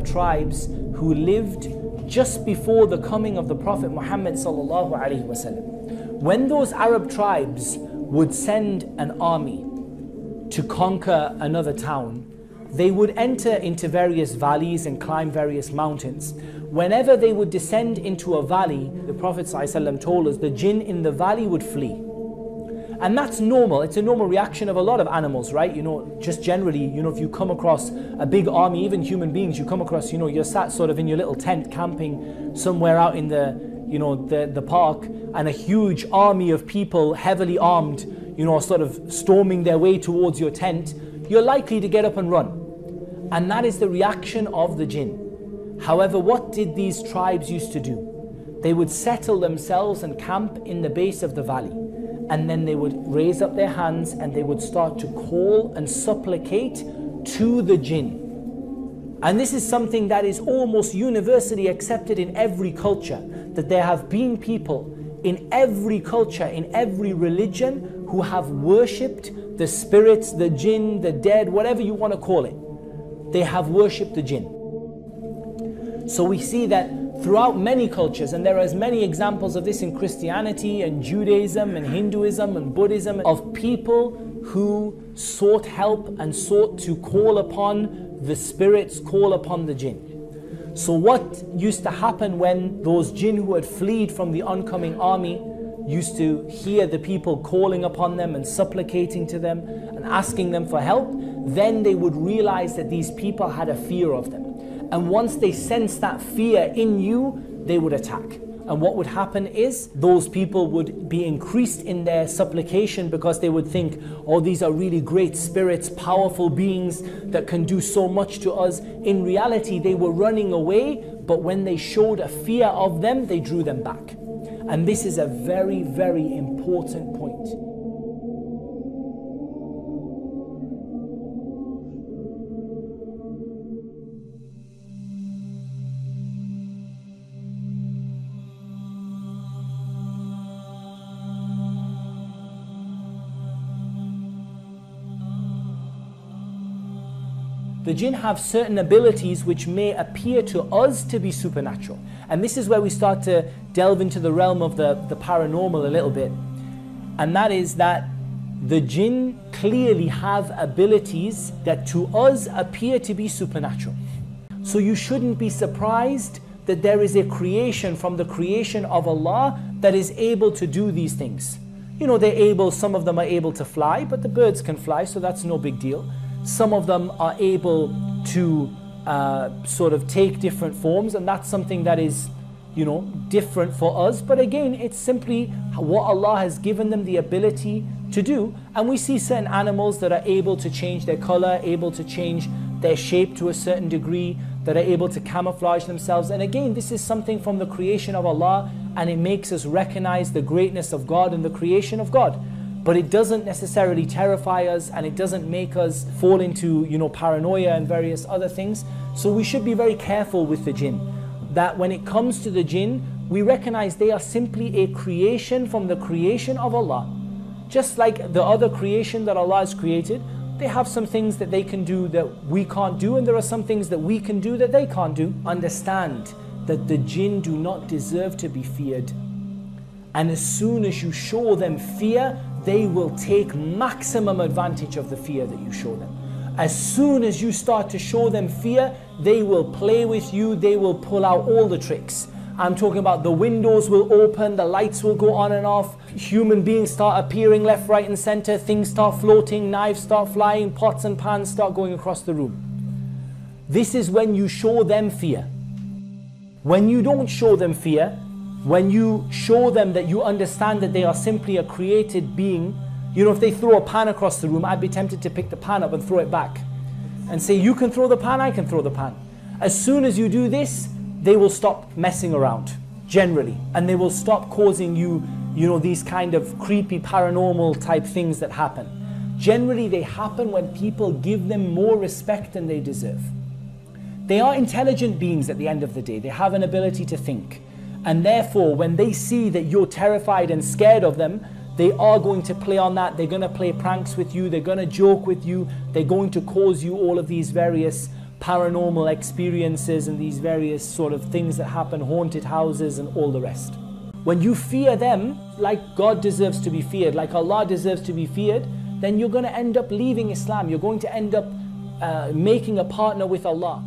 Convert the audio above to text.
Arab tribes who lived just before the coming of the Prophet Muhammad sallallahu alaihi wasallam. When those Arab tribes would send an army to conquer another town, they would enter into various valleys and climb various mountains. Whenever they would descend into a valley, the Prophet ﷺ told us the jinn in the valley would flee. And that's normal. It's a normal reaction of a lot of animals, right? Just generally, if you come across a big army, even human beings, you come across, you're sat sort of in your little tent camping somewhere out in the park, and a huge army of people, heavily armed, sort of storming their way towards your tent, you're likely to get up and run. And that is the reaction of the jinn. However, what did these tribes used to do? They would settle themselves and camp in the base of the valley. And then they would raise up their hands and they would start to call and supplicate to the jinn. And this is something that is almost universally accepted in every culture, that there have been people in every culture, in every religion, who have worshipped the spirits, the jinn, the dead, whatever you want to call it. They have worshipped the jinn. So we see that throughout many cultures, and there are as many examples of this in Christianity and Judaism and Hinduism and Buddhism, of people who sought help and sought to call upon the spirits, call upon the jinn. So what used to happen when those jinn who had fled from the oncoming army used to hear the people calling upon them and supplicating to them and asking them for help, then they would realize that these people had a fear of them. And once they sensed that fear in you, they would attack. And what would happen is those people would be increased in their supplication, because they would think, oh, these are really great spirits, powerful beings that can do so much to us. In reality, they were running away, but when they showed a fear of them, they drew them back. And this is a very, very important point. The jinn have certain abilities which may appear to us to be supernatural. And this is where we start to delve into the realm of the paranormal a little bit. And that is that the jinn clearly have abilities that to us appear to be supernatural. So you shouldn't be surprised that there is a creation from the creation of Allah that is able to do these things. Some of them are able to fly, but the birds can fly, so that's no big deal. Some of them are able to sort of take different forms, and that's something that is, different for us. But again, it's simply what Allah has given them the ability to do. And we see certain animals that are able to change their color, able to change their shape to a certain degree, that are able to camouflage themselves. And again, this is something from the creation of Allah, and it makes us recognize the greatness of God and the creation of God. But it doesn't necessarily terrify us, and it doesn't make us fall into, paranoia and various other things. So we should be very careful with the jinn. That when it comes to the jinn, we recognize they are simply a creation from the creation of Allah. Just like the other creation that Allah has created, they have some things that they can do that we can't do, and there are some things that we can do that they can't do. Understand that the jinn do not deserve to be feared. And as soon as you show them fear, they will take maximum advantage of the fear that you show them. As soon as you start to show them fear, they will play with you, they will pull out all the tricks. I'm talking about the windows will open, the lights will go on and off, human beings start appearing left, right and center, things start floating, knives start flying, pots and pans start going across the room. This is when you show them fear. When you don't show them fear, when you show them that you understand that they are simply a created being, if they throw a pan across the room, I'd be tempted to pick the pan up and throw it back and say, you can throw the pan, I can throw the pan. As soon as you do this, they will stop messing around, generally, and they will stop causing you, these kind of creepy paranormal type things that happen. Generally, they happen when people give them more respect than they deserve. They are intelligent beings at the end of the day. They have an ability to think. And therefore, when they see that you're terrified and scared of them, they are going to play on that. They're going to play pranks with you. They're going to joke with you. They're going to cause you all of these various paranormal experiences and these various sort of things that happen, haunted houses and all the rest. When you fear them like God deserves to be feared, like Allah deserves to be feared, then you're going to end up leaving Islam. You're going to end up making a partner with Allah.